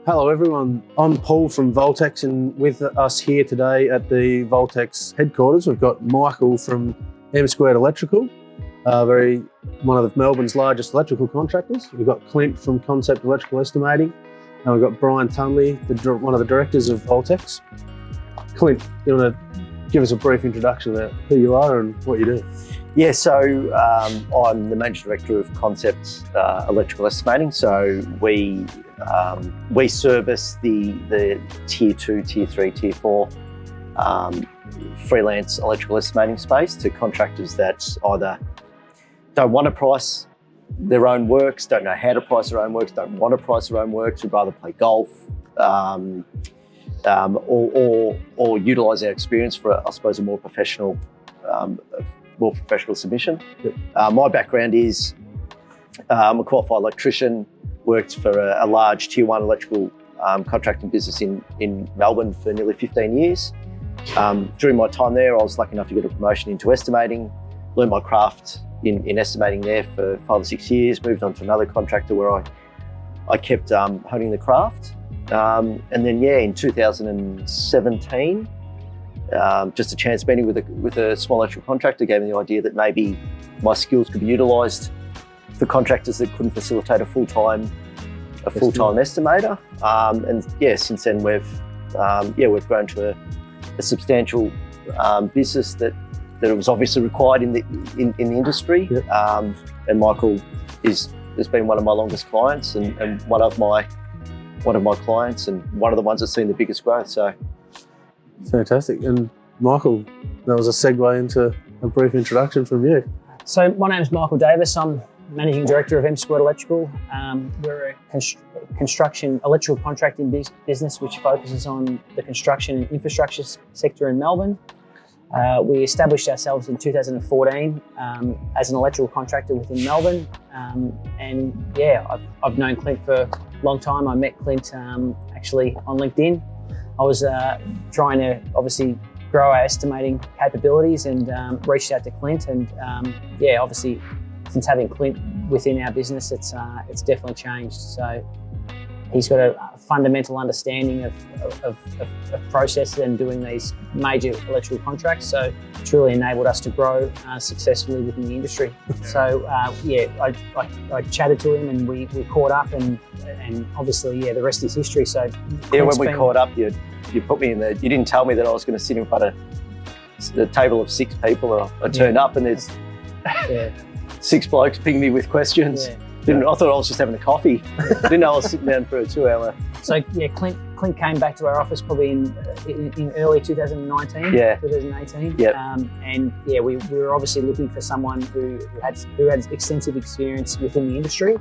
Hello everyone, I'm Paul from Voltex, and with us here today at the Voltex headquarters we've got Michael from M2 Electrical, one of Melbourne's largest electrical contractors. We've got Clint from Concept Electrical Estimating, and we've got Brian Tunley, one of the directors of Voltex. Clint, you want to give us a brief introduction about who you are and what you do? Yeah, so I'm the Managing Director of Concept Electrical Estimating. So we service the Tier 2, Tier 3, Tier 4 freelance electrical estimating space to contractors that either don't want to price their own works, don't know how to price their own works, don't want to price their own works, would rather play golf, or utilise our experience for, I suppose, a more professional submission. Yep. My background is I'm a qualified electrician, worked for a large Tier 1 electrical contracting business in Melbourne for nearly 15 years. During my time there, I was lucky enough to get a promotion into estimating, learned my craft in estimating there for 5 or 6 years, moved on to another contractor where I kept honing the craft. And then, in 2017, just a chance meeting with a small electrical contractor gave me the idea that maybe my skills could be utilised for contractors that couldn't facilitate a full-time estimator. And since then we've grown to a substantial business that was obviously required in the industry. Yep. And Michael has been one of my longest clients and one of my clients and one of the ones that's seen the biggest growth. So fantastic. And Michael, that was a segue into a brief introduction from you. So my name is Michael Davis. I'm Managing Director of M2 Electrical. We're a construction electrical contracting business which focuses on the construction and infrastructure sector in Melbourne. We established ourselves in 2014 as an electrical contractor within Melbourne. I've known Clint for a long time. I met Clint actually on LinkedIn. I was trying to obviously grow our estimating capabilities and reached out to Clint, and obviously since having Clint within our business, it's definitely changed. So he's got a fundamental understanding of process and doing these major electrical contracts. So it's really enabled us to grow successfully within the industry. So I chatted to him and we caught up, and obviously the rest is history. So when we caught up, you put me in there. You didn't tell me that I was going to sit in front of the table of 6 people. I turned up and there's 6 blokes pinged me with questions. I thought I was just having a coffee. Didn't know I was sitting down for a 2-hour. So Clint came back to our office probably in early 2019, 2018. Yep. We were obviously looking for someone who had extensive experience within the industry.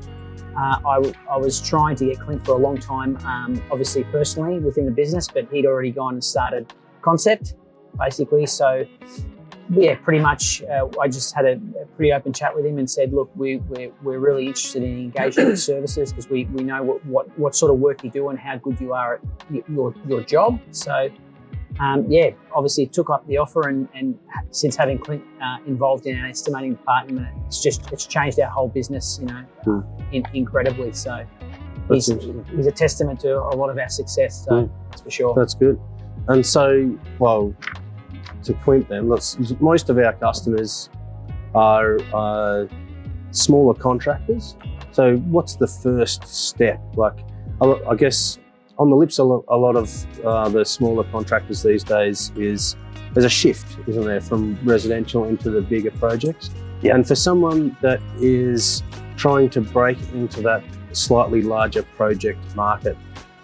I was trying to get Clint for a long time, obviously personally within the business, but he'd already gone and started Concept, basically. So pretty much I just had a pretty open chat with him and said, look, we're really interested in engaging with services because we know what sort of work you do and how good you are at your job. So obviously took up the offer, and since having Clint involved in our estimating department, it's changed our whole business, incredibly. So he's a testament to a lot of our success. So that's for sure. That's good. And so, to Clint then, most of our customers are smaller contractors. So what's the first step? Like, I guess on the lips of a lot of the smaller contractors these days is there's a shift, isn't there, from residential into the bigger projects? Yeah. And for someone that is trying to break into that slightly larger project market,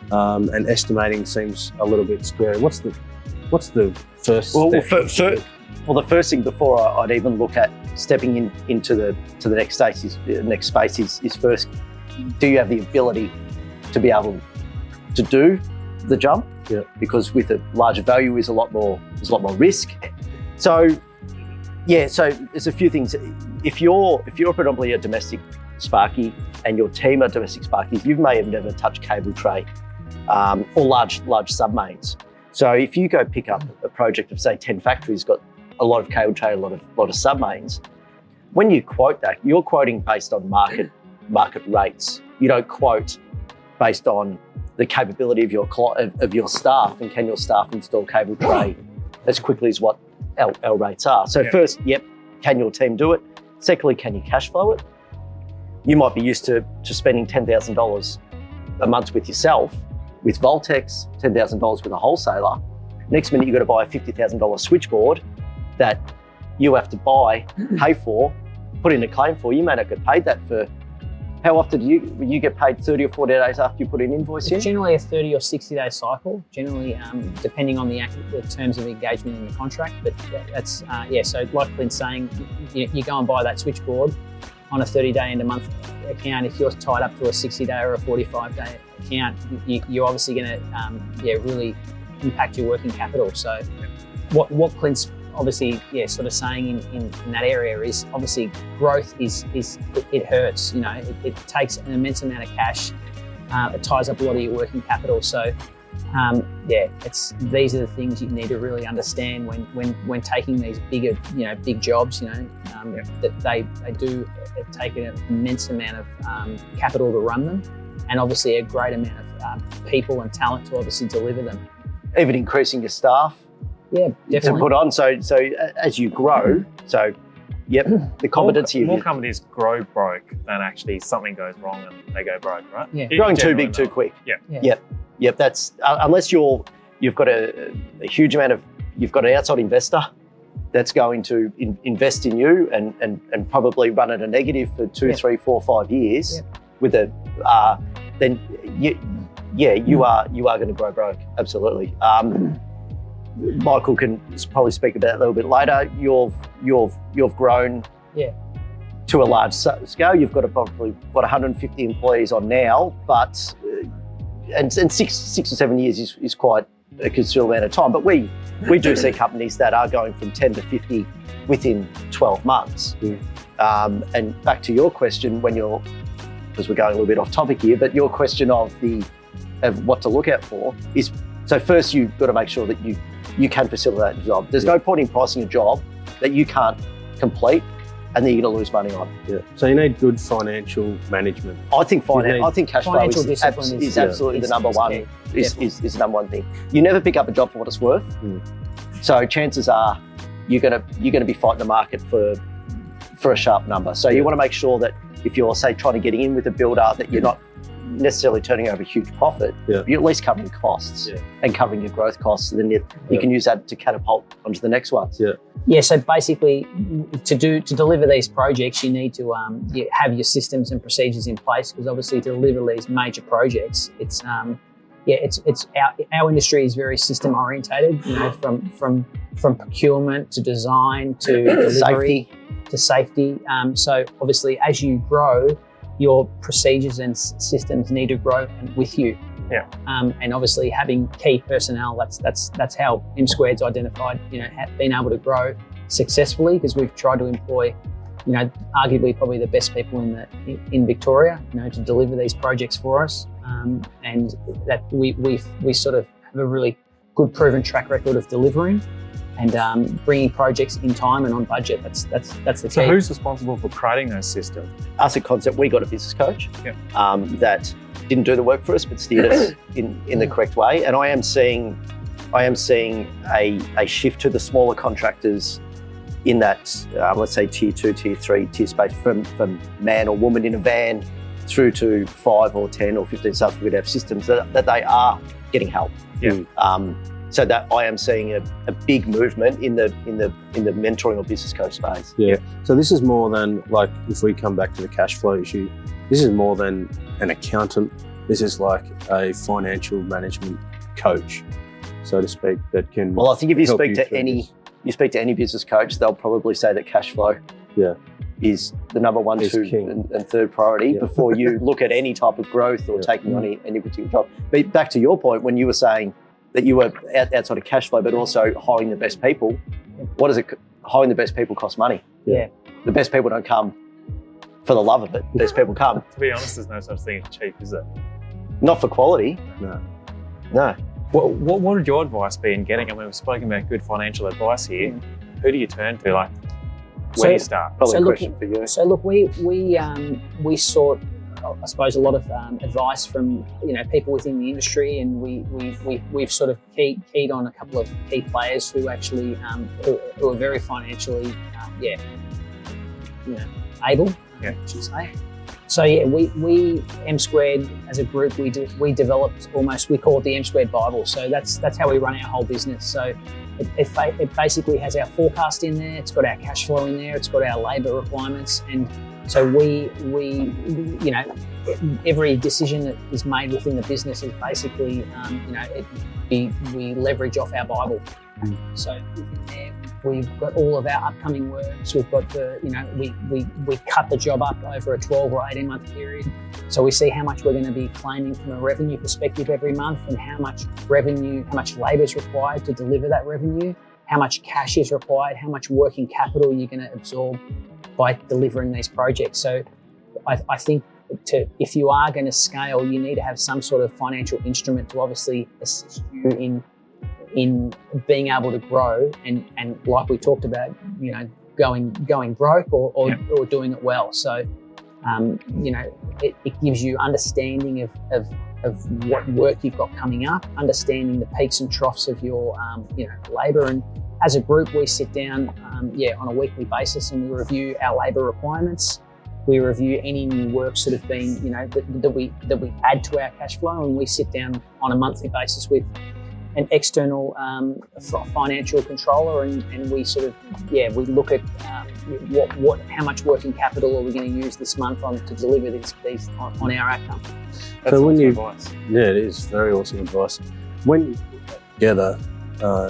and estimating seems a little bit scary. What's the first step? The first thing before I'd even look at stepping into the next space is first, do you have the ability to be able to do the jump? Yeah. Because with a larger value there's a lot more risk. So there's a few things. If you're predominantly a domestic Sparky and your team are domestic Sparkies, you may have never touched cable tray or large submains. So if you go pick up a project of say 10 factories, got a lot of cable tray, a lot of submains. When you quote that, you're quoting based on market rates. You don't quote based on the capability of your staff, and can your staff install cable tray as quickly as what our rates are. So first, can your team do it? Secondly, can you cash flow it? You might be used to spending $10,000 a month with yourself. With Voltex, $10,000 with a wholesaler. Next minute, you've got to buy a $50,000 switchboard that you have to buy, pay for, put in a claim for. You may not get paid that for, how often do you get paid 30 or 40 days after you put an invoice in? It's generally a 30 or 60 day cycle, generally depending on the terms of engagement in the contract. But that's, so like Clint's saying, you go and buy that switchboard on a 30 day and a month account. If you're tied up to a 60 day or a 45 day account, you're obviously going to really impact your working capital. So what Clint's obviously sort of saying in that area is obviously growth it hurts. It takes an immense amount of cash. It ties up a lot of your working capital. So these are the things you need to really understand when taking these bigger big jobs. That they do take an immense amount of capital to run them, and obviously a great amount of people and talent to obviously deliver them. Even increasing your staff. Yeah, definitely. To put on. So as you grow, the competency more companies grow broke than actually something goes wrong and they go broke, right? Yeah. Growing too big too quick. Yep. That's unless you've got a huge amount of, you've got an outside investor that's going to invest in you and probably run at a negative for 2, 3, 4, 5 years with a then you are going to grow broke. Absolutely. Michael can probably speak about that a little bit later. You've grown to a large scale. You've got probably 150 employees on now, but and 6 or 7 years is quite a considerable amount of time. But we do see companies that are going from 10 to 50 within 12 months. And back to your question, because we're going a little bit off topic here, but your question of what to look out for is, so first you've got to make sure that you can facilitate the job. There's no point in pricing a job that you can't complete and then you're going to lose money on. Yeah. So you need good financial management. I think cash flow is absolutely the number one. Is the number one thing. You never pick up a job for what it's worth. So chances are you're going to be fighting the market for a sharp number. So you want to make sure that if you're, say, trying to get in with a builder, that you're not necessarily turning over a huge profit, you're at least covering costs and covering your growth costs, and then you can use that to catapult onto the next ones. So basically, to deliver these projects, you need to have your systems and procedures in place, because obviously to deliver these major projects, it's our industry is very system orientated. From procurement to design to delivery to safety. So obviously, as you grow, your procedures and systems need to grow with you. And obviously having key personnel, that's how M Squared's identified, being able to grow successfully, because we've tried to employ, arguably probably the best people in Victoria, to deliver these projects for us. And that we sort of have a really good proven track record of delivering and bringing projects in time and on budget. That's the key. So who's responsible for creating those systems? Us at Concept, we got a business coach that didn't do the work for us, but steered us in the correct way. And I am seeing a shift to the smaller contractors in that, let's say tier 2, tier 3, tier space, from man or woman in a van through to 5 or 10 or 15 staff. We would have systems that they are getting help. So that I am seeing a big movement in the mentoring or business coach space. So this is more than, like, if we come back to the cash flow issue, this is more than an accountant. This is like a financial management coach, so to speak, that can. Well, I think if you speak to any business coach, they'll probably say that cash flow is the number 1, 2, and 3rd priority before you look at any type of growth or taking on any particular job. But back to your point, when you were saying that you were outside of cash flow, but also hiring the best people. What is it? Hiring the best people costs money. The best people don't come for the love of it. The best people come. To be honest, there's no such thing as cheap, is there? Not for quality. No. What would your advice be in getting, I mean, we've spoken about good financial advice here. who do you turn to? Like, So- where do you start? Probably So a look- question for you. So look, we sought, I suppose, a lot of advice from people within the industry, and we've sort of keyed on a couple of key players who actually who are very financially able, Yeah. I should say. So yeah, we M Squared as a group, we developed we call it the M Squared Bible. So that's how we run our whole business. So it basically has our forecast in there. It's got our cash flow in there. It's got our labour requirements, and so we every decision that is made within the business is basically we leverage off our Bible. So within there, we've got all of our upcoming works. We've got we cut the job up over a 12 or 18 month period. So we see how much we're going to be claiming from a revenue perspective every month, and how much labour is required to deliver that revenue, how much cash is required, how much working capital you're going to absorb by delivering these projects. So I think if you are going to scale, you need to have some sort of financial instrument to obviously assist you in being able to grow and like we talked about, going broke or doing it well. So it gives you understanding of what work you've got coming up, understanding the peaks and troughs of your labour. And as a group, we sit down on a weekly basis and we review our labour requirements. We review any new works that have been that we add to our cash flow, and we sit down on a monthly basis with an external financial controller, and we sort of we look at how much working capital are we going to use this month to deliver these on our outcome. That's when awesome you- advice. Yeah, it is very awesome advice. When you put that together,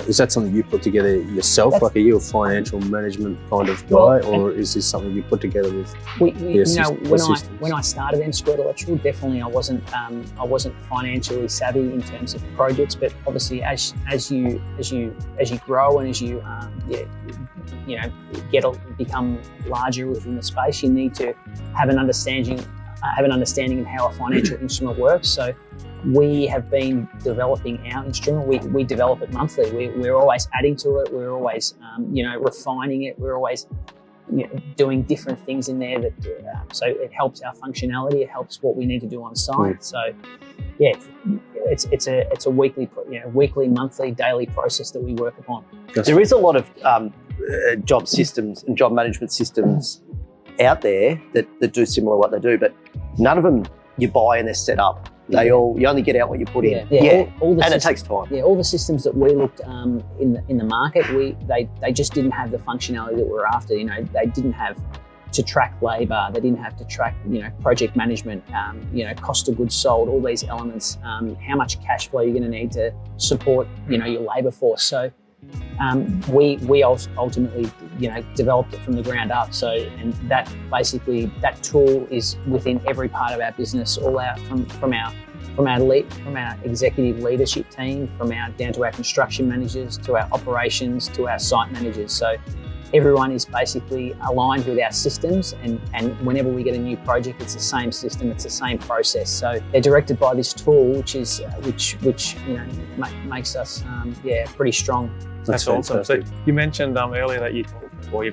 is that something you put together yourself? Like, are you a financial management kind of guy, Well, or is this something you put together with? When I started M Squared Electrical, definitely I wasn't financially savvy in terms of projects. But obviously, as you grow and as you become larger within the space, you need to have an understanding of how a financial instrument works. So we have been developing our instrument. We develop it monthly. We're always adding to it. We're always refining it. We're always doing different things in there so it helps our functionality. It helps what we need to do on site. So yeah, it's a weekly, monthly, daily process that we work upon. There is a lot of job systems and job management systems out there that do similar what they do, but none of them you buy and they're set up. You only get out what you put in. All the and it takes time. Yeah, all the systems that we looked in the market, they just didn't have the functionality that we're after. They didn't have to track labour. They didn't have to track project management, cost of goods sold, all these elements, how much cash flow you're going to need to support your labour force. So we ultimately developed it from the ground up. So, and that basically, that tool is within every part of our business, all out from our executive leadership team, down to our construction managers, to our operations, to our site managers. So everyone is basically aligned with our systems, and whenever we get a new project, it's the same system, it's the same process. So they're directed by this tool, which makes us pretty strong. That's awesome. So you mentioned earlier that you've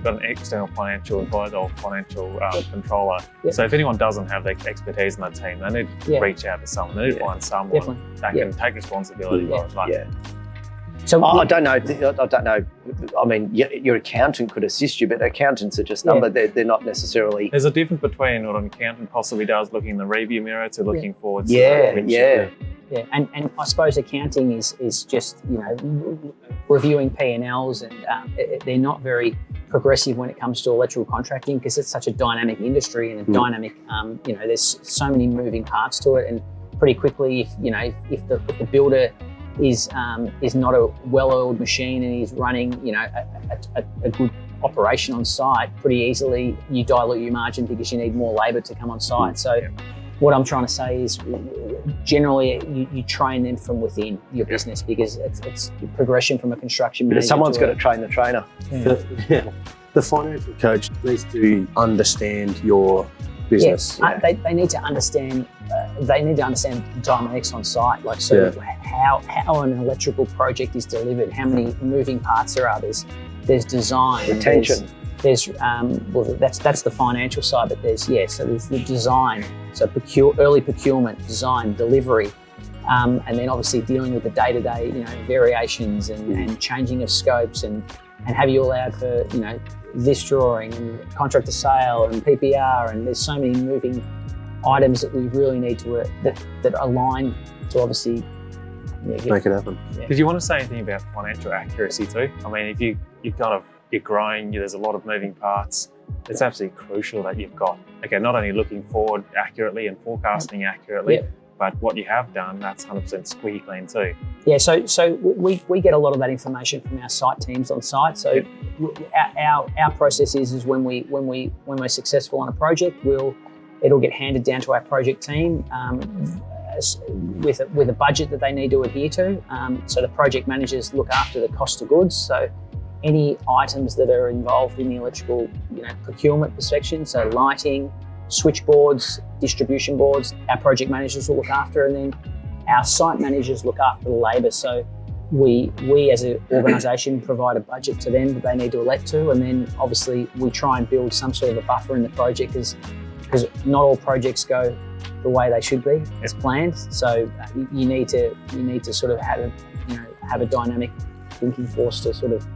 got an external financial advisor or financial controller. Yep. So if anyone doesn't have the expertise in that team, they need to reach out to someone. They need to find someone Definitely. that can take responsibility. So I don't know. I mean, your accountant could assist you, but accountants are just number. They're not necessarily. There's a difference between what an accountant possibly does, looking in the review mirror, to looking forward. Yeah, and I suppose accounting is just reviewing P&Ls, and they're not very progressive when it comes to electrical contracting, because it's such a dynamic industry and a dynamic. There's so many moving parts to it, and pretty quickly, if the builder is not a well-oiled machine and he's running a good operation on site, pretty easily you dilute your margin because you need more labour to come on site. So what I'm trying to say is, generally you train them from within your business, because it's progression from a construction manager. Someone's got to train the trainer. The financial coach needs to understand your business. They need to understand. They need to understand dynamics on site, how an electrical project is delivered, how many moving parts there are. there's design, Retention. There's well, that's the financial side, but there's so there's the design, so early procurement, design, delivery, and then obviously dealing with the day-to-day, variations and changing of scopes, and have you allowed for this drawing and contract to sale and PPR, and there's so many moving items that we really need to that align to obviously Make it happen. Did you want to say anything about financial accuracy too? I mean, if you're growing, there's a lot of moving parts. It's absolutely crucial that you've got, again, not only looking forward accurately and forecasting accurately, but what you have done, that's 100% squeaky clean too. Yeah, so we get a lot of that information from our site teams on site. So our process is when we're successful on a project, it'll get handed down to our project team with a budget that they need to adhere to. So the project managers look after the cost of goods. So any items that are involved in the electrical procurement section, so lighting, switchboards, distribution boards, our project managers will look after, and then our site managers look after the labour. So we as an organisation provide a budget to them that they need to elect to, and then obviously we try and build some sort of a buffer in the project because not all projects go the way they should be as planned. So you need to sort of have a dynamic thinking force to sort of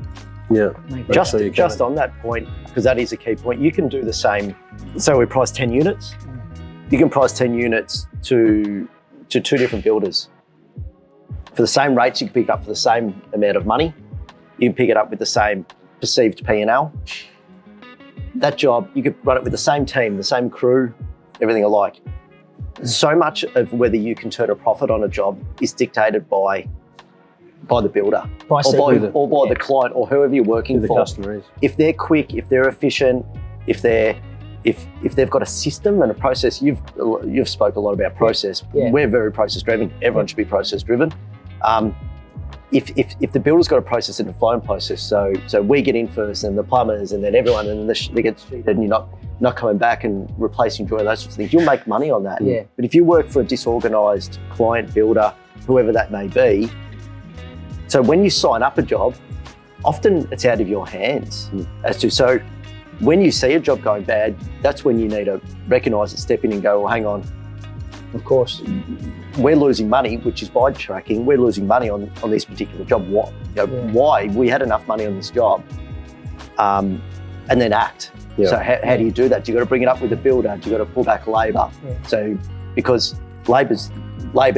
make that. Just on that point, because that is a key point, you can do the same. So we price 10 units. You can price 10 units to two different builders. For the same rates, you can pick it up for the same amount of money. You can pick it up with the same perceived P&L. That job, you could run it with the same team, the same crew, everything alike. So much of whether you can turn a profit on a job is dictated by the builder or by the client or whoever you're working for. The customer is. If they're quick, if they're efficient, if they've got a system and a process, you've spoke a lot about process. Yeah. We're very process driven. Everyone should be process driven. If the builder's got a process and a flowing process, so we get in first and the plumbers and then everyone, and they get cheated and you're not coming back and replacing joy, those sorts of things, you'll make money on that. Yeah. But if you work for a disorganised client, builder, whoever that may be, so when you sign up a job, often it's out of your hands as to, so when you see a job going bad, that's when you need to recognise it, step in and go, well, hang on. Of course. We're losing money, which is by tracking, we're losing money on this particular job. What? Why? We had enough money on this job. And then act. Yeah. So how do you do that? Do you got to bring it up with the builder? Do you got to pull back labour? Yeah. So because labour,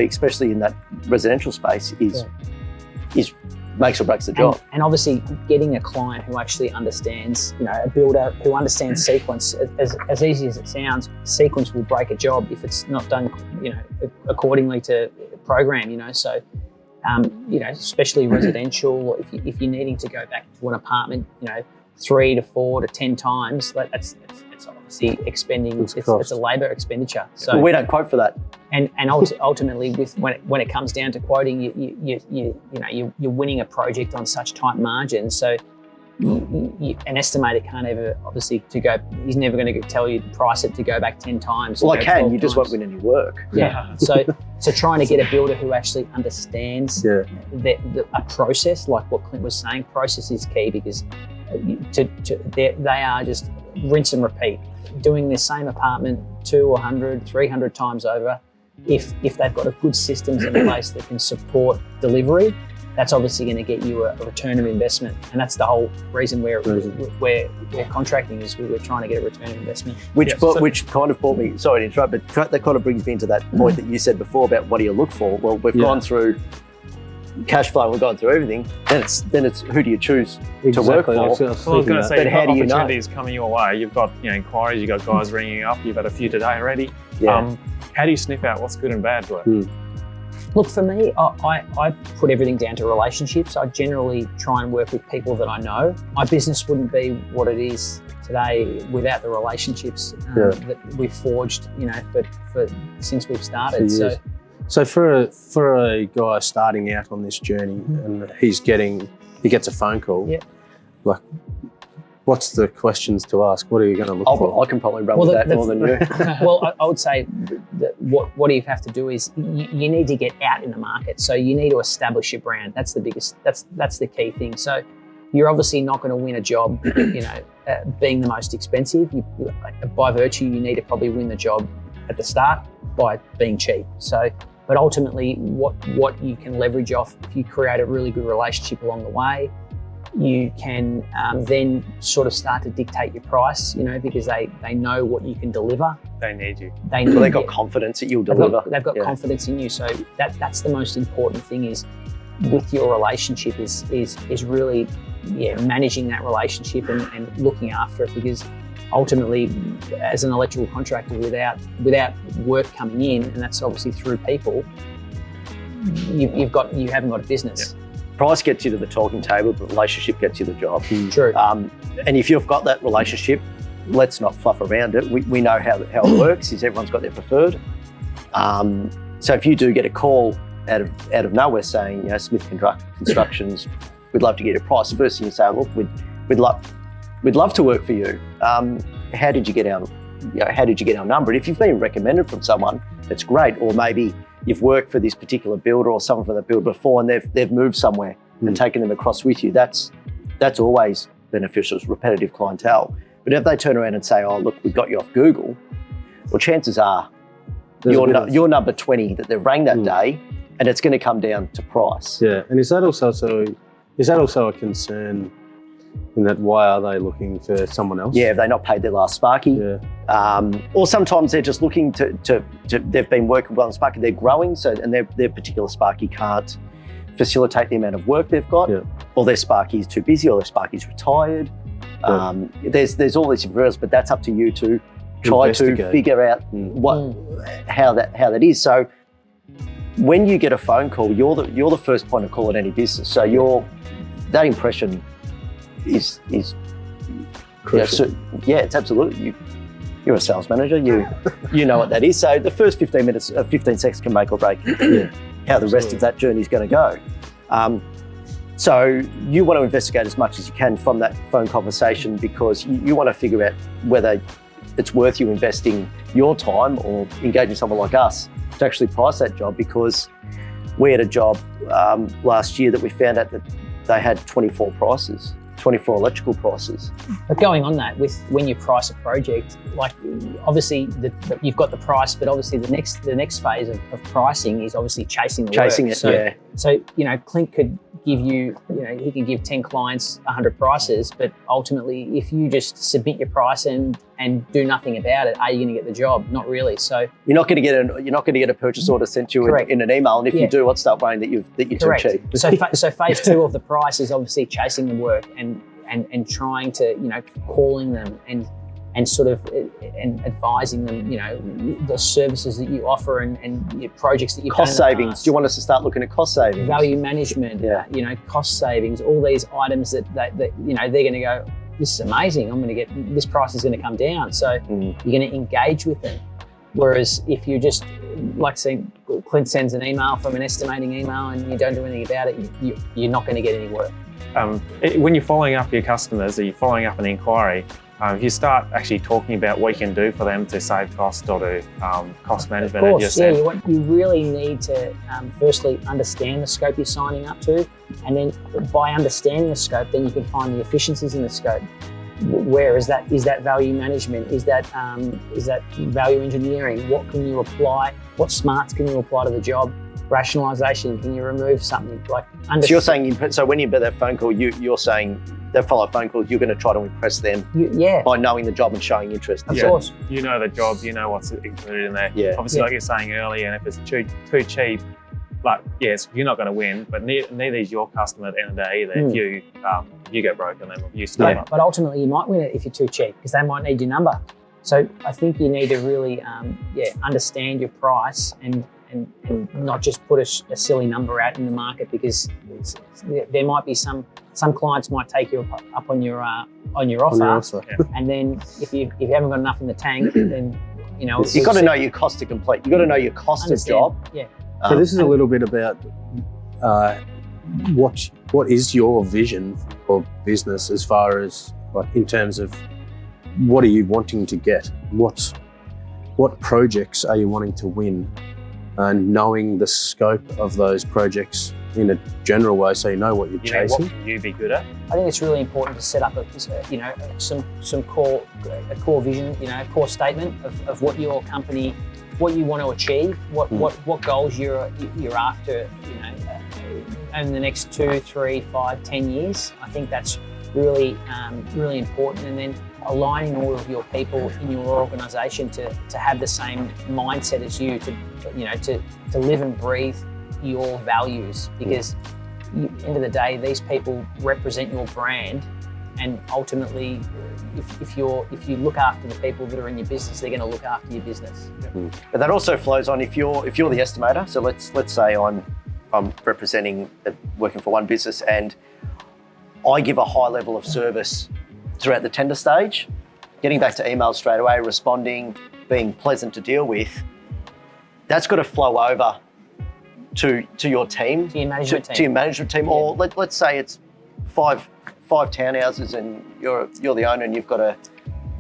especially in that residential space, is makes or breaks the job. And obviously getting a client who actually understands, a builder who understands sequence, as easy as it sounds, sequence will break a job if it's not done, accordingly to program, so, especially residential, if you're needing to go back to an apartment, 3 to 4 to 10 times, that's obviously expending, it's a labour expenditure. So well, we don't quote for that. And ultimately, when it comes down to quoting, you're winning a project on such tight margins. So an estimator can't ever, obviously, he's never going to tell you to price it to go back 10 times. Well, I can. You just won't win any work. Yeah. So trying to get a builder who actually understands a process, like what Clint was saying, process is key, because they are just rinse and repeat, doing the same apartment 200, 300 times over. If they've got a good systems in place that can support delivery, that's obviously going to get you a return of investment. And that's the whole reason we're contracting, is we're trying to get a return of investment. Which kind of brought me, sorry to interrupt, but that kind of brings me into that point that you said before about what do you look for? Well, we've gone through cash flow, we've gone through everything. Then it's who do you choose to work for? I was going to say, but how do you know? Opportunities coming your way. You've got inquiries, you've got guys ringing up. You've had a few today already. Yeah. How do you sniff out what's good and bad to it? Look, for me, I put everything down to relationships. I generally try and work with people that I know. My business wouldn't be what it is today without the relationships that we've forged, for since we've started. So for a guy starting out on this journey, and he gets a phone call, like, what's the questions to ask? What are you going to look for? I can probably run with that more than you. Well, I would say that what you have to do is you need to get out in the market. So you need to establish your brand. That's the biggest. That's the key thing. So you're obviously not going to win a job, being the most expensive. By virtue, you need to probably win the job at the start by being cheap. So, but ultimately, what you can leverage off if you create a really good relationship along the way, you can then sort of start to dictate your price, because they know what you can deliver. They need you. They've got confidence that you'll deliver. They've got confidence in you. So that's the most important thing is with your relationship is really managing that relationship and looking after it, because ultimately as an electrical contractor without work coming in, and that's obviously through people, you haven't got a business. Yeah. Price gets you to the talking table, but relationship gets you the job. True. And if you've got that relationship, let's not fluff around it. We know how it works. Is everyone's got their preferred. So if you do get a call out of nowhere saying, Smith Constructions, we'd love to get a price. First thing you say, look, we'd love to work for you. How did you get our number? And if you've been recommended from someone, that's great. Or maybe you've worked for this particular builder or someone from that builder before, and they've moved somewhere and taken them across with you. That's always beneficial. It's repetitive clientele. But if they turn around and say, oh, look, we got you off Google, well, chances are you're number 20 that they've rang that day, and it's going to come down to price. Yeah, and is that also a concern in that why are they looking for someone else? Yeah, have they not paid their last Sparky? Yeah. Or sometimes they're just looking to they've been working well on Sparky, they're growing, and their particular Sparky can't facilitate the amount of work they've got, or their Sparky is too busy, or their Sparky's retired. There's all these different, but that's up to you to try to figure out how that is. So when you get a phone call, you're the first point of call at any business. So that impression is crucial. It's absolutely. You're a sales manager. You know what that is. So the first 15 seconds can make or break how the rest of that journey is going to go. So you want to investigate as much as you can from that phone conversation, because you want to figure out whether it's worth you investing your time or engaging someone like us to actually price that job. Because we had a job last year that we found out that they had 24 electrical prices. But going on that, when you price a project, like obviously you've got the price, but obviously the next phase of pricing is obviously chasing it. So Clint could give you, he can give 10 clients 100 prices, but ultimately if you just submit your price and do nothing about it, are you going to get the job? Not really. So you're not going to get a purchase order sent to you in an email, and if you do, what's that weighing that you're too cheap? So phase 2 of the price is obviously chasing the work and trying to calling them and sort of and advising them, the services that you offer and projects that you've done. Cost savings. Do you want us to start looking at cost savings? Value management. Cost savings. All these items that they're going to go, this is amazing. This price is going to come down. So you're going to engage with them. Whereas if you just, like saying, Clint sends an email from an estimating email and you don't do anything about it, you're not going to get any work. When you're following up your customers, or you're following up an inquiry, if you start actually talking about what you can do for them to save cost or to cost management. Of course, you really need to firstly understand the scope you're signing up to, and then by understanding the scope, then you can find the efficiencies in the scope. Where is that value management? Is that value engineering? What can you apply? What smarts can you apply to the job? Rationalisation, can you remove something? So you're saying, when you get that phone call, you're saying that follow-up phone call, you're going to try to impress them by knowing the job and showing interest. Of course. You know the job, you know what's included in there. Yeah. Obviously, like you're saying earlier, and if it's too cheap, yes, you're not going to win, but neither is your customer at the end of the day either. If you get broken, then you start up. But ultimately, you might win it if you're too cheap, because they might need your number. So I think you need to really understand your price and not just put a silly number out in the market, because there might be some clients might take you up on your offer, and then if you haven't got enough in the tank, then you've got to know your cost to complete. You've got to know your cost of job. Yeah. So this is a little bit about what is your vision for business, as far as in terms of what are you wanting to get? What projects are you wanting to win? And knowing the scope of those projects in a general way, so you know what you're You know, chasing. what can you be good at? I think it's really important to set up some core vision, a core statement of what your company, what you want to achieve, what goals you're after, in the next 2, 3, 5, 10 years. I think that's really important, and then aligning all of your people in your organisation to have the same mindset as you, to live and breathe your values, because end of the day, these people represent your brand, and ultimately, if you look after the people that are in your business, they're going to look after your business. But that also flows on if you're the estimator. So let's say I'm representing, working for one business, and I give a high level of service throughout the tender stage, getting back to emails straight away, responding, being pleasant to deal with. That's got to flow over to your team, To your management team. to your management team. Or let's say it's five townhouses, and you're the owner, and you've got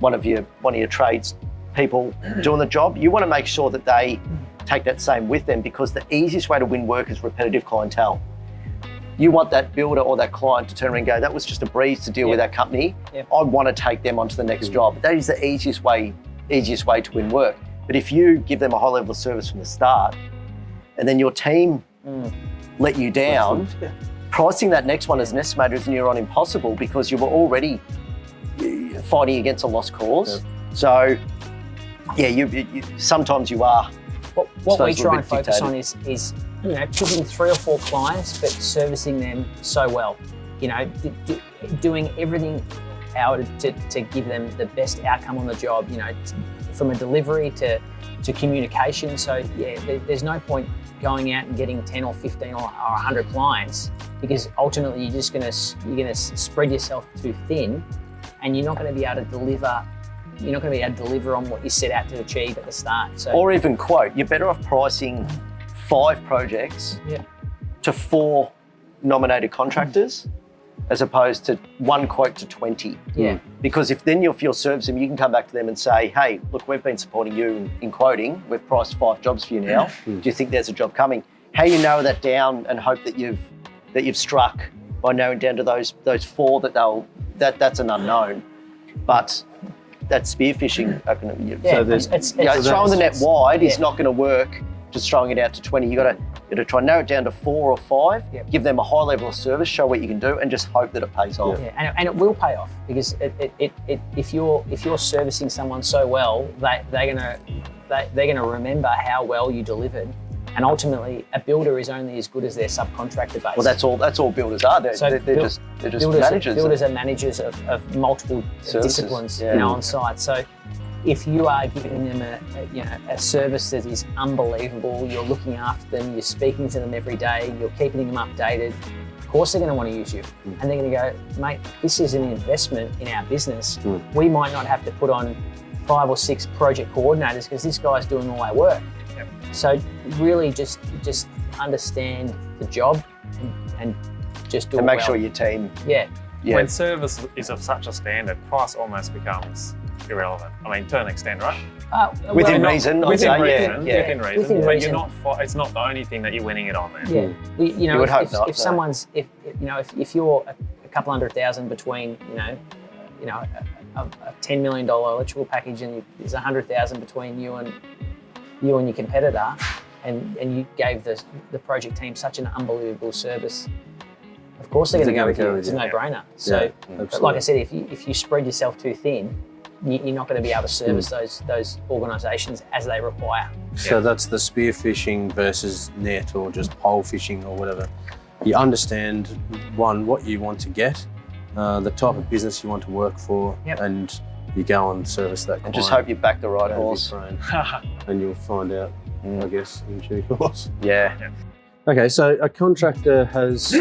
one of your trades people doing the job. You want to make sure that they take that same with them, because the easiest way to win work is repetitive clientele. You want that builder or that client to turn around and go, that was just a breeze to deal with that company. I want to take them onto the next job. That is the easiest way to win work. But if you give them a high level of service from the start, and then your team let you down, pricing that next one as an estimator is near on impossible, because you were already fighting against a lost cause. So, you sometimes you are. What we try and focus on is picking 3 or 4 clients, but servicing them so well. Doing everything out to give them the best outcome on the job. From a delivery to communication. So there's no point going out and getting 10 or 15 or 100 clients, because ultimately you're going to spread yourself too thin, and you're not going to be able to deliver. You're not going to be able to deliver on what you set out to achieve at the start. So, or even quote, you're better off pricing 5 projects to 4 nominated contractors, as opposed to 1 quote to 20. Because if you're servicing them, you can come back to them and say, hey, look, we've been supporting you in quoting. We've priced 5 jobs for you now. Do you think there's a job coming? How you narrow that down and hope that you've struck by narrowing down to those 4 that's an unknown. But that's spearfishing. So throwing the net wide is not going to work. Just throwing it out to 20, you got to try and narrow it down to 4 or 5. Give them a high level of service, show what you can do, and just hope that it pays off. And it will pay off, because if you're servicing someone so well, they're gonna remember how well you delivered. And ultimately, a builder is only as good as their subcontractor base. Well, that's all builders are. They're just managers. Builders are managers of multiple disciplines, on site. So if you are giving them a service that is unbelievable, you're looking after them, you're speaking to them every day, you're keeping them updated, of course they're going to want to use you. And they're going to go, mate, this is an investment in our business. We might not have to put on 5 or 6 project coordinators, because this guy's doing all our work. So really just understand the job and just do it and make well. sure your team. When service is of such a standard, price almost becomes irrelevant. I mean, to an extent, right? Within reason, Within I'd say, reason. But you're not. It's not the only thing that you're winning it on. Then. You would hope not. If someone's, if you're a couple $100,000 between, a $10 million electrical package, and there's $100,000 between you and your competitor, and you gave the project team such an unbelievable service, of course they're going to go with you. It's a no-brainer. So, like I said, if you spread yourself too thin, you're not going to be able to service those organisations as they require. So that's the spearfishing versus net, or just pole fishing or whatever. You understand, one, what you want to get, the type of business you want to work for, and you go and service that client. And just hope you back the right horse. And you'll find out, I guess, in due course. Okay, so a contractor has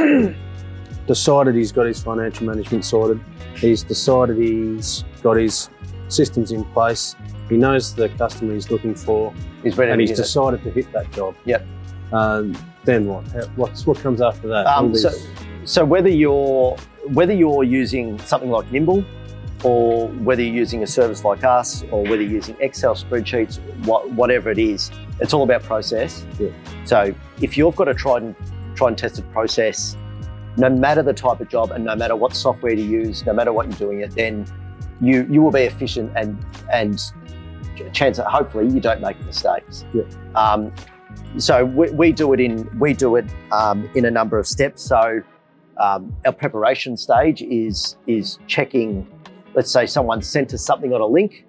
decided he's got his financial management sorted. He's decided he's got his systems in place. He knows the customer he's looking for. He's ready, and he's decided to hit that job. Then what? What comes after that? So whether you're using something like Nimble, or whether you're using a service like us, or whether you're using Excel spreadsheets, whatever it is, it's all about process. So if you've got a tried tried and tested process, no matter the type of job and no matter what software to use, no matter what you're doing it, then you will be efficient and chance that hopefully you don't make mistakes. Yeah. So we do it in a number of steps. So our preparation stage is checking. Let's say someone sent us something on a link,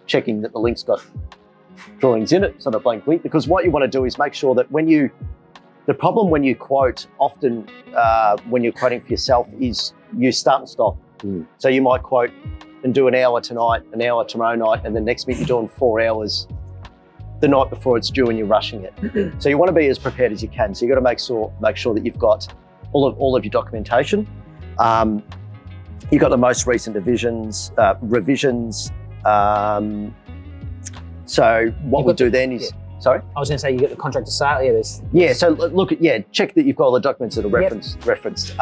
checking that the link's got drawings in it, it's not a blank link. Because what you want to do is make sure that the problem when you quote, often when you're quoting for yourself, is you start and stop. So you might quote and do an hour tonight, an hour tomorrow night, and the next week you're doing 4 hours the night before it's due and you're rushing it. So you want to be as prepared as you can. So you've got to make sure that you've got all of your documentation. You've got the most recent revisions. So what we'll do then is, sorry? I was going to say you get the contract to sale. Yeah, so look at, check that you've got all the documents that are referenced.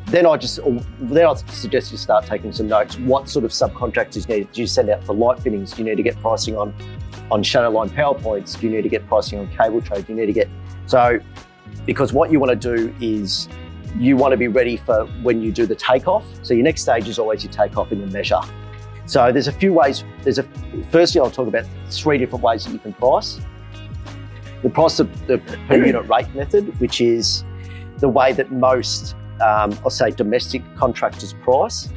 Then I suggest you start taking some notes. What sort of subcontractors do you send out for light fittings? Do you need to get pricing on shadow line power points? Do you need to get pricing on cable tray? Do you need to get, because what you want to do is you want to be ready for when you do the takeoff. So your next stage is always your takeoff and your measure. So there's a few ways. Firstly, I'll talk about 3 different ways that you can price. The price of the per unit rate method, which is the way that most, I'll say domestic contractors price,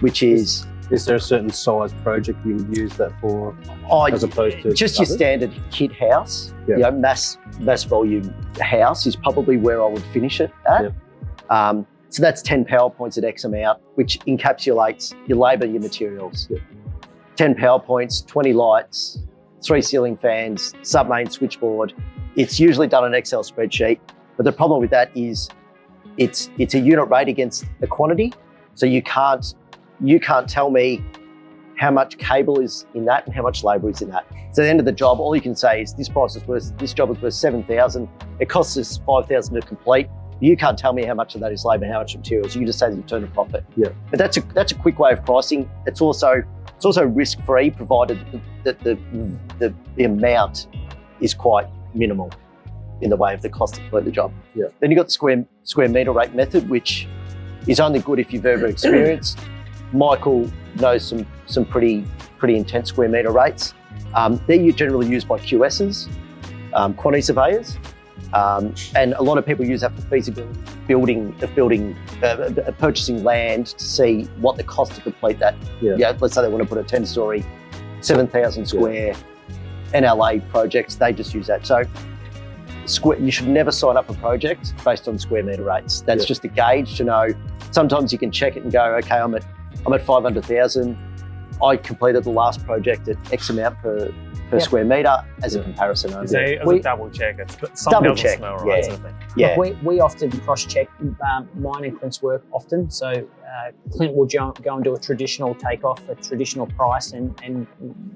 which is... Is there a certain size project you would use that for, as opposed to just others? Your standard kit house? Yeah. Mass volume house is probably where I would finish it at. Yeah. So that's 10 power points at X amount, which encapsulates your labour, your materials. Yeah. 10 power points, 20 lights, 3 ceiling fans, sub-main switchboard. It's usually done on an Excel spreadsheet, but the problem with that is it's a unit rate against the quantity. So you can't tell me how much cable is in that and how much labour is in that. So at the end of the job, all you can say is this job is worth 7,000. It costs us 5,000 to complete. You can't tell me how much of that is labour and how much materials. You can just say that you've turned a profit. Yeah. But that's a quick way of pricing. It's also risk-free, provided that the amount is quite minimal in the way of the cost to complete the job. Yeah. Then you've got the square metre rate method, which is only good if you're very, very experienced. Michael knows some pretty intense square metre rates. They're generally used by QSs, quantity surveyors, and a lot of people use that for feasibility purchasing land to see what the cost to complete that. Yeah, let's say they want to put a 10-storey, 7,000 square NLA project. They just use that. So you should never sign up a project based on square metre rates. That's just a gauge to know. Sometimes you can check it and go, okay, I'm at 500,000. I completed the last project at X amount per square metre as a comparison. As a double check. It's something double else check, smell, right? Sort of thing. Yeah. Look, we often cross-check mine and Clint's work often. So Clint will go and do a traditional takeoff, a traditional price, and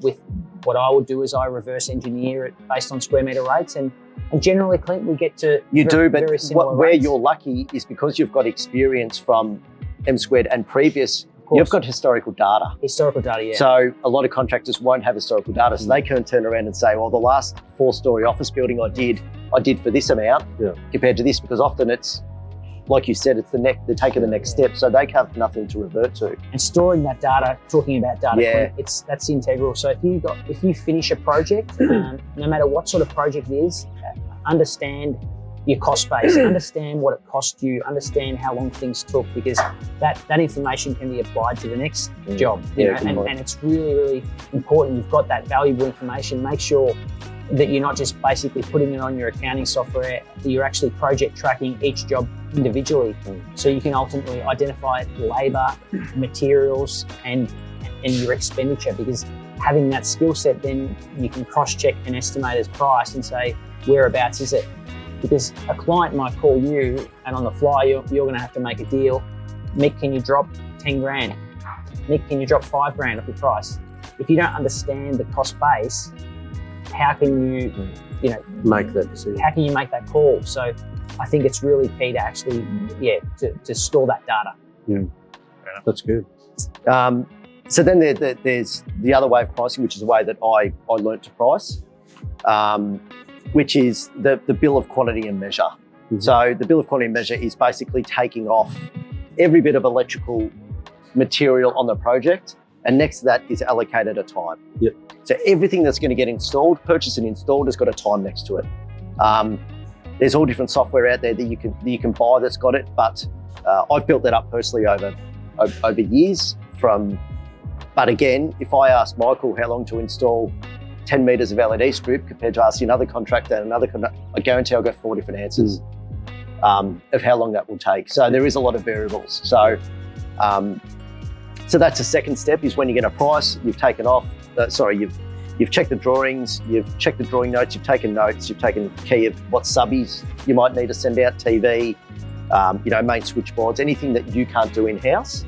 with what I would do is I reverse engineer it based on square metre rates. And generally, Clint, we get to very similar where rates. you're lucky is because you've got experience from M squared and previous. You've got historical data. Historical data, yeah. So a lot of contractors won't have historical data, so they can turn around and say, well, the last 4-storey office building I did for this amount compared to this, because often it's, like you said, it's they're taking the next step, so they have nothing to revert to. And storing that data, talking about data, Clint, that's integral. So if you finish a project, no matter what sort of project it is, understand your cost base, understand what it cost you, understand how long things took, because that information can be applied to the next job. And it's really, really important. You've got that valuable information. Make sure that you're not just basically putting it on your accounting software, you're actually project tracking each job individually. So you can ultimately identify labour, materials, and your expenditure, because having that skill set, then you can cross-check an estimator's price and say, whereabouts is it? Because a client might call you and on the fly, you're going to have to make a deal. Mick, can you drop 10 grand? Mick, can you drop 5 grand off your price? If you don't understand the cost base, how can you make that decision? How can you make that call? So I think it's really key to actually, to store that data. Yeah, that's good. So then there's the other way of pricing, which is the way that I learnt to price, which is the bill of quantity and measure. So the bill of quantity measure is basically taking off every bit of electrical material on the project, and next to that is allocated a time. Yep. So everything that's going to get installed, purchased and installed, has got a time next to it. There's all different software out there that you can buy that's got it, but I've built that up personally over years. But again, if I ask Michael how long to install 10 meters of LED strip compared to asking another contractor and I guarantee I'll get 4 different answers of how long that will take. So there is a lot of variables. So that's the second step, is when you get a price, you've taken off, you've checked the drawings, you've checked the drawing notes, you've taken key of what subbies you might need to send out, TV, main switchboards, anything that you can't do in-house.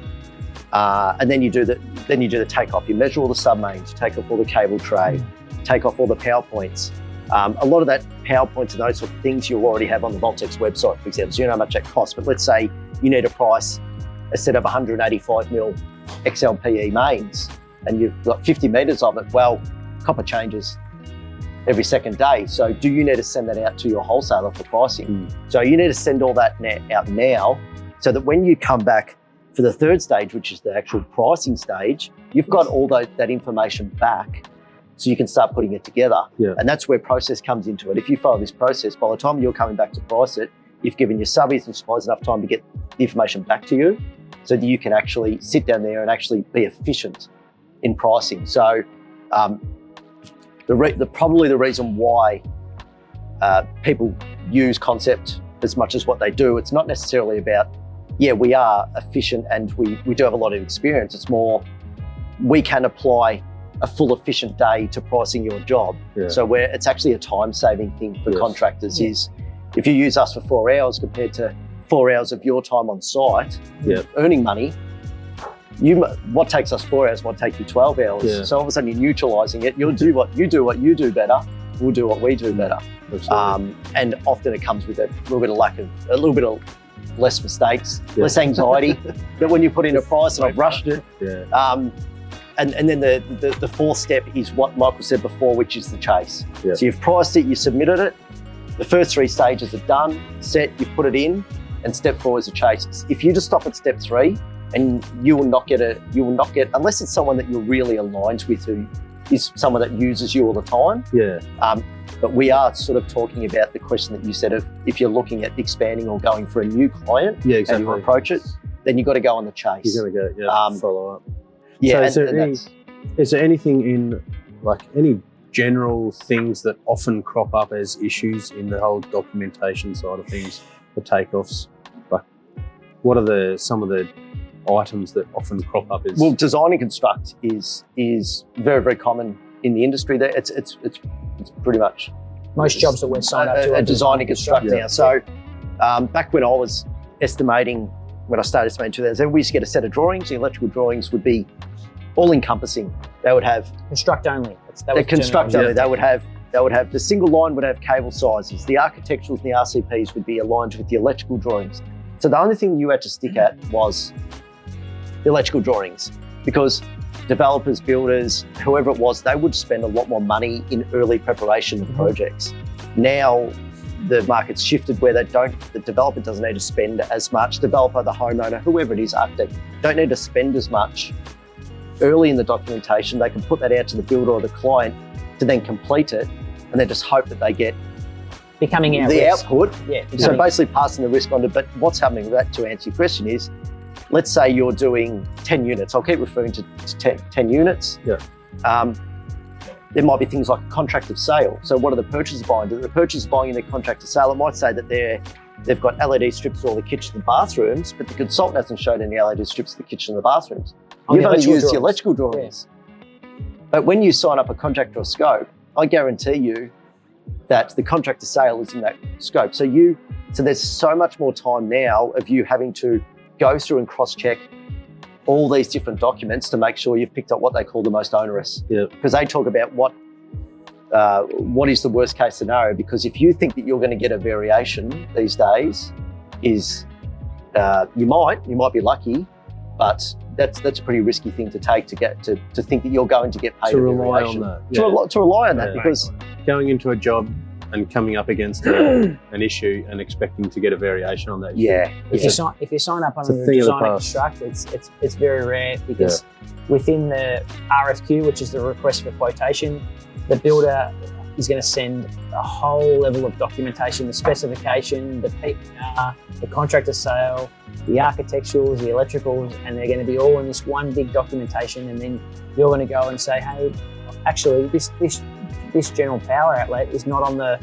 And then you do the take-off. You measure all the sub-mains, you take off all the cable tray, take off all the power points. A lot of that PowerPoints and those sort of things you'll already have on the Voltex website, for example, so you know how much that costs. But let's say you need a price, a set of 185 mil XLPE mains, and you've got 50 meters of it. Well, copper changes every second day. So do you need to send that out to your wholesaler for pricing? So you need to send all that out now, so that when you come back for the third stage, which is the actual pricing stage, you've got all that information back, so you can start putting it together. Yeah. And that's where process comes into it. If you follow this process, by the time you're coming back to price it, you've given your subbies and suppliers enough time to get the information back to you, so that you can actually sit down there and actually be efficient in pricing. So probably the reason why people use Concept as much as what they do, it's not necessarily about, we are efficient and we do have a lot of experience. It's more, we can apply a full efficient day to pricing your job. Yeah. So where it's actually a time-saving thing for contractors is, if you use us for 4 hours compared to 4 hours of your time on site, earning money, what takes us 4 hours might take you 12 hours. Yeah. So all of a sudden you're neutralising it. You'll do what you do better. We'll do what we do better. And often it comes with a little bit of less mistakes, less anxiety that when you put in a price and I've rushed it. Yeah. And then the fourth step is what Michael said before, which is the chase. Yeah. So you've priced it, you submitted it. The first 3 stages are done, set, you've put it in, and step 4 is a chase. If you just stop at step 3, and you will not get, unless it's someone that you're really aligned with, who is someone that uses you all the time. Yeah. But we are sort of talking about the question that you said of, if you're looking at expanding or going for a new client, and you approach it, then you've got to go on the chase. You've got to go, follow up. Yeah. So is there anything in, like, any general things that often crop up as issues in the whole documentation side of things, the takeoffs? Like, what are some of the items that often crop up? Well, design and construct is very, very common in the industry. There, it's pretty much most jobs that we're signed up to are design and construct now. So back when I was estimating, when I started estimating 2000, we used to get a set of drawings. The electrical drawings would be all-encompassing. They would have construct only. Construct only. They would have the single line would have cable sizes. The architecturals and the RCPs would be aligned with the electrical drawings. So the only thing you had to stick at was the electrical drawings, because developers, builders, whoever it was, they would spend a lot more money in early preparation of projects. Now the market's shifted where the developer doesn't need to spend as much. Developer, the homeowner, whoever it is, architect, don't need to spend as much early in the documentation. They can put that out to the builder or the client to then complete it, and then just hope that they get the output. Yeah. So basically passing the risk on to, but what's happening with that, to answer your question, is, let's say you're doing 10 units. I'll keep referring to 10 units. Yeah. There might be things like a contract of sale. So what are the purchasers buying? The purchasers buying in their contract of sale, it might say that they've got LED strips for all the kitchen and bathrooms, but the consultant hasn't shown any LED strips for the kitchen and the bathrooms. You've only used the electrical drawings. Yeah. But when you sign up a contract or a scope, I guarantee you that the contract of sale is in that scope. So there's so much more time now of you having to go through and cross-check all these different documents to make sure you've picked up what they call the most onerous. Yeah. Because they talk about what is the worst case scenario, because if you think that you're going to get a variation these days, you might be lucky, but that's a pretty risky thing to take, to think that you're going to get paid to rely on that. To rely on that, because going into a job and coming up against an issue and expecting to get a variation on that issue. Yeah. If you sign up It's a under the thing of the design and past. construct, it's very rare because within the RFQ, which is the request for quotation, the builder is going to send a whole level of documentation, the specification, the PPR, the contractor sale, the architecturals, the electricals, and they're going to be all in this one big documentation. And then you're going to go and say, hey, actually, this general power outlet is not on the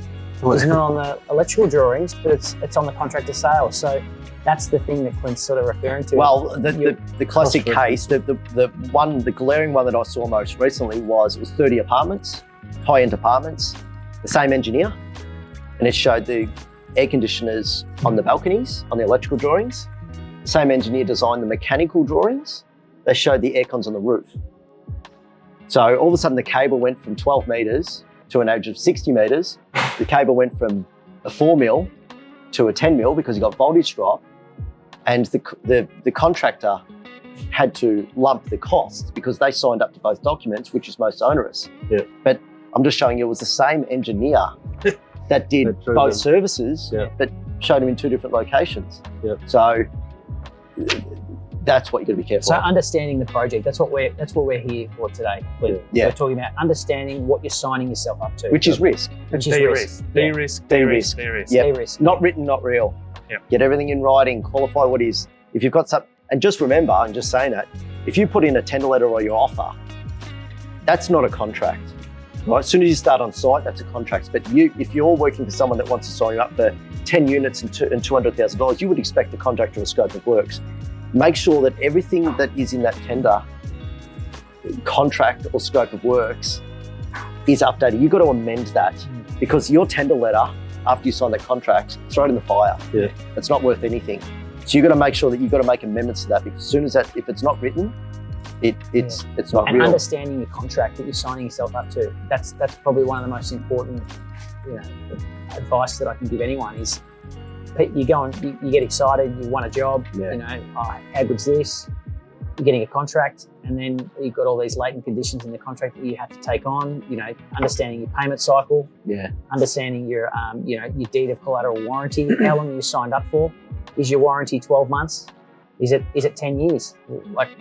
electrical drawings, but it's on the contractor sale. So that's the thing that Clint's sort of referring to. Well, the classic case, the glaring one that I saw most recently it was 30 apartments, high-end apartments, the same engineer, and it showed the air conditioners on the balconies, on the electrical drawings. The same engineer designed the mechanical drawings. They showed the air cons on the roof. So all of a sudden the cable went from 12 metres to an average of 60 metres. The cable went from a 4 mil to a 10 mil because you got voltage drop. And the contractor had to lump the costs because they signed up to both documents, which is most onerous. Yeah. But I'm just showing you it was the same engineer that did both services, but showed them in 2 different locations. Yeah. So that's what you've got to be careful So of. understanding the project, that's what we're here for today. We're talking about understanding what you're signing yourself up to. Which is risk. Which is risk. De-risk. Yeah. Yep. De-risk. Not written, not real. Yep. Get everything in writing, qualify what is. If you've got some, and just remember, I'm just saying that, if you put in a tender letter or your offer, that's not a contract. Right? As soon as you start on site, that's a contract. But if you're working for someone that wants to sign you up for 10 units and $200,000, you would expect a contract or a scope of works. Make sure that everything that is in that tender contract or scope of works is updated. You've got to amend that because your tender letter, after you sign that contract, throw it in the fire. Yeah. It's not worth anything. So you've got to make sure that you've got to make amendments to that because as soon as that, if it's not written, it's not and real. understanding the contract that you're signing yourself up to. That's probably one of the most important, advice that I can give anyone is you go and you get excited, you want a job, how good's this? You're getting a contract, and then you've got all these latent conditions in the contract that you have to take on, understanding your payment cycle, understanding your deed of collateral warranty, how long you signed up for. Is your warranty 12 months? Is it 10 years? Like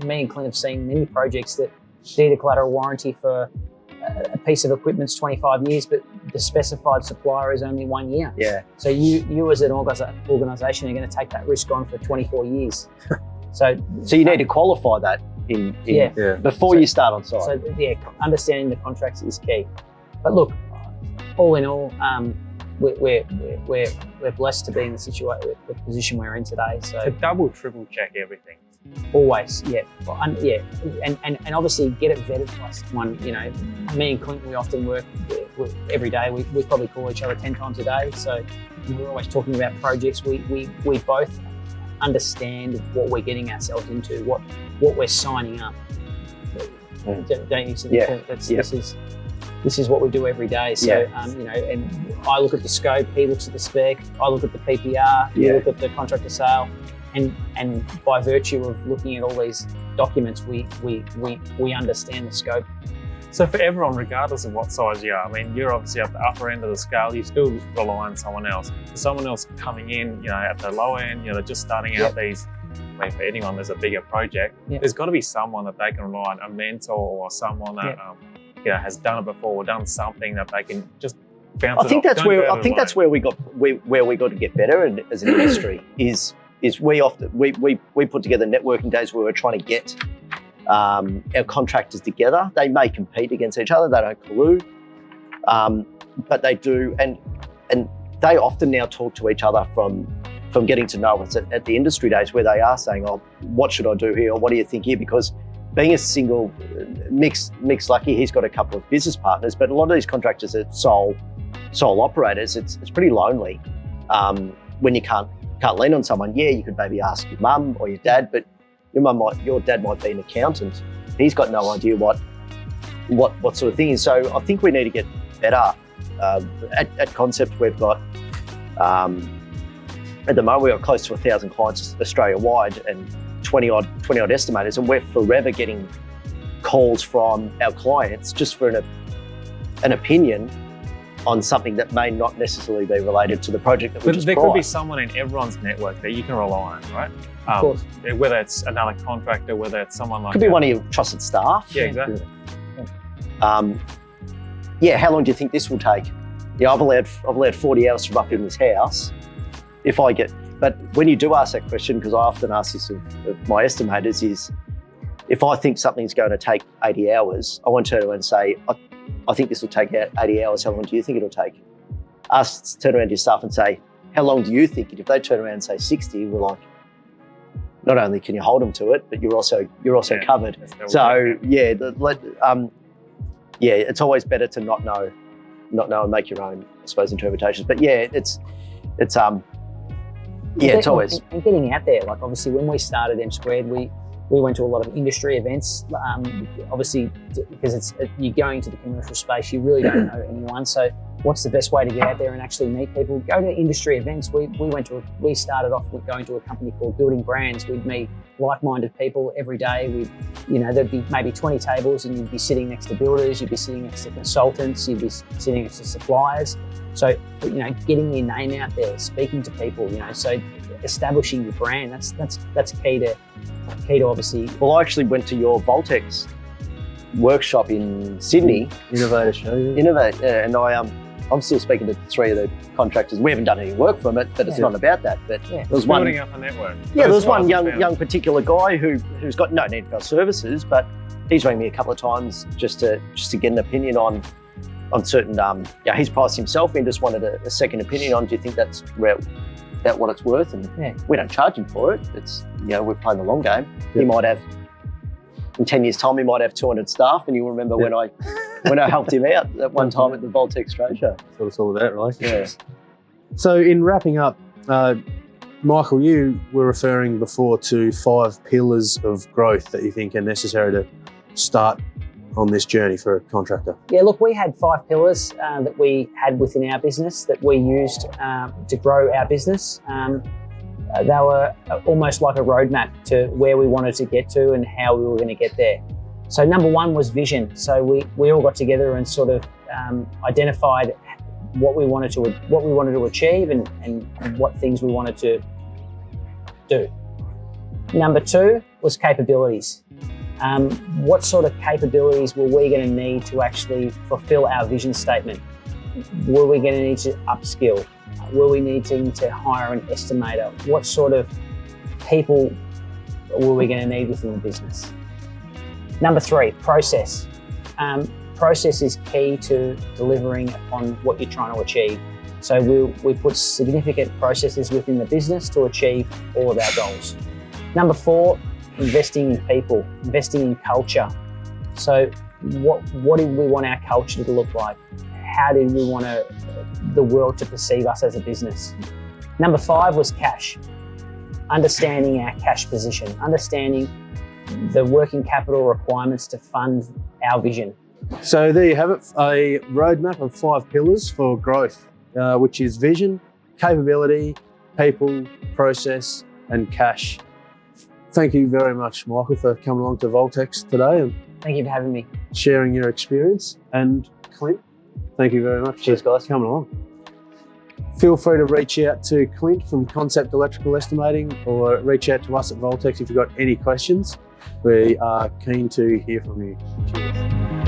me and Clint have seen many projects that deed of collateral warranty for a piece of equipment's 25 years, but the specified supplier is only 1 year. Yeah. So you as an organisation are going to take that risk on for 24 years. So you need to qualify that before you start on site. So understanding the contracts is key. But look, all in all, we're blessed to be in the position we're in today. So double, triple check everything. Always, yeah. Well, and obviously get it vetted by someone. Me and Clint, we often work every day. We probably call each other 10 times a day. So we're always talking about projects. We both understand what we're getting ourselves into, what we're signing up. Don't you think? Yeah. This is what we do every day. So and I look at the scope, he looks at the spec, I look at the PPR, you look at the contractor sale. And by virtue of looking at all these documents, we understand the scope. So for everyone, regardless of what size you are, I mean, you're obviously at the upper end of the scale, you still rely on someone else. For someone else coming in, at the low end, they're just starting out these, I mean, for anyone there's a bigger project, there's got to be someone that they can rely on, a mentor or someone that has done it before or done something that they can just bounce it off. I think that's where we got to get better as an industry is we put together networking days where we're trying to get our contractors together. They may compete against each other, they don't collude, but they do, and they often now talk to each other from getting to know us at the industry days where they are saying, oh, what should I do here? Or what do you think here? Because being a single, Mick's lucky, he's got a couple of business partners, but a lot of these contractors are sole operators. It's pretty lonely when you can't lean on someone. Yeah, you could maybe ask your mum or your dad, but your dad might be an accountant. He's got no idea what sort of thing is. So I think we need to get better. At Concept, we've got at the moment we've got close to 1,000 clients Australia-wide and 20 odd estimators, and we're forever getting calls from our clients just for an opinion on something that may not necessarily be related to the project that we But just there could be priced. someone in everyone's network that you can rely on, right? Of course. Whether it's another contractor, whether it's someone like Could be one of your trusted staff. Yeah, exactly. Yeah, how long do you think this will take? Yeah, I've allowed 40 hours to rough in this house. But when you do ask that question, because I often ask this of my estimators, is if I think something's going to take 80 hours, I won't turn around and say, I think this will take 80 hours. How long do you think it'll take? Turn around to your staff and say, how long do you think? And if they turn around and say 60, we're like, not only can you hold them to it, but you're also covered. So yeah, it's always better to not know and make your own, I suppose, interpretations. But yeah, it's always and getting out there. Like obviously, when we started M Squared, we went to a lot of industry events. Obviously, because you're going to the commercial space, you really don't know anyone. So, what's the best way to get out there and actually meet people? Go to industry events. We started off with going to a company called Building Brands. We'd meet like-minded people every day. There'd be maybe 20 tables, and you'd be sitting next to builders, you'd be sitting next to consultants, you'd be sitting next to suppliers. So, getting your name out there, speaking to people, so establishing your brand, that's key to obviously. Well, I actually went to your Voltex workshop in Sydney. Innovator show. Yeah. Innovate, yeah, and I'm still speaking to 3 of the contractors. We haven't done any work from it, but it's not about that. But there was one building up a network. Yeah, there was one young particular guy who's got no need for our services, but he's rang me a couple of times just to get an opinion on certain. He's priced himself and just wanted a second opinion on. Do you think that's about what it's worth? And we don't charge him for it. It's we're playing the long game. Yeah. He might have in 10 years' time, he might have 200 staff, and you'll remember when I helped him out at one time at the Voltex trade show. That's what it's all about, right? Yeah. So in wrapping up, Michael, you were referring before to 5 pillars of growth that you think are necessary to start on this journey for a contractor. Yeah, look, we had 5 pillars that we had within our business that we used to grow our business. They were almost like a roadmap to where we wanted to get to and how we were going to get there. So number 1 was vision. So we all got together and sort of identified what we wanted to achieve and what things we wanted to do. Number 2 was capabilities. What sort of capabilities were we going to need to actually fulfill our vision statement? Were we going to need to upskill? Were we needing to hire an estimator? What sort of people were we going to need within the business? Number 3, process. Process is key to delivering on what you're trying to achieve. So we put significant processes within the business to achieve all of our goals. Number 4, investing in people, investing in culture. So what did we want our culture to look like? How did we want the world to perceive us as a business? Number 5 was cash. Understanding our cash position, understanding the working capital requirements to fund our vision. So there you have it, a roadmap of 5 pillars for growth, which is vision, capability, people, process, and cash. Thank you very much, Michael, for coming along to Voltex today and Thank you for having me. sharing your experience. And Clint, thank you very much. Cheers, guys. For coming along. Feel free to reach out to Clint from Concept Electrical Estimating or reach out to us at Voltex if you've got any questions. We are keen to hear from you. Cheers.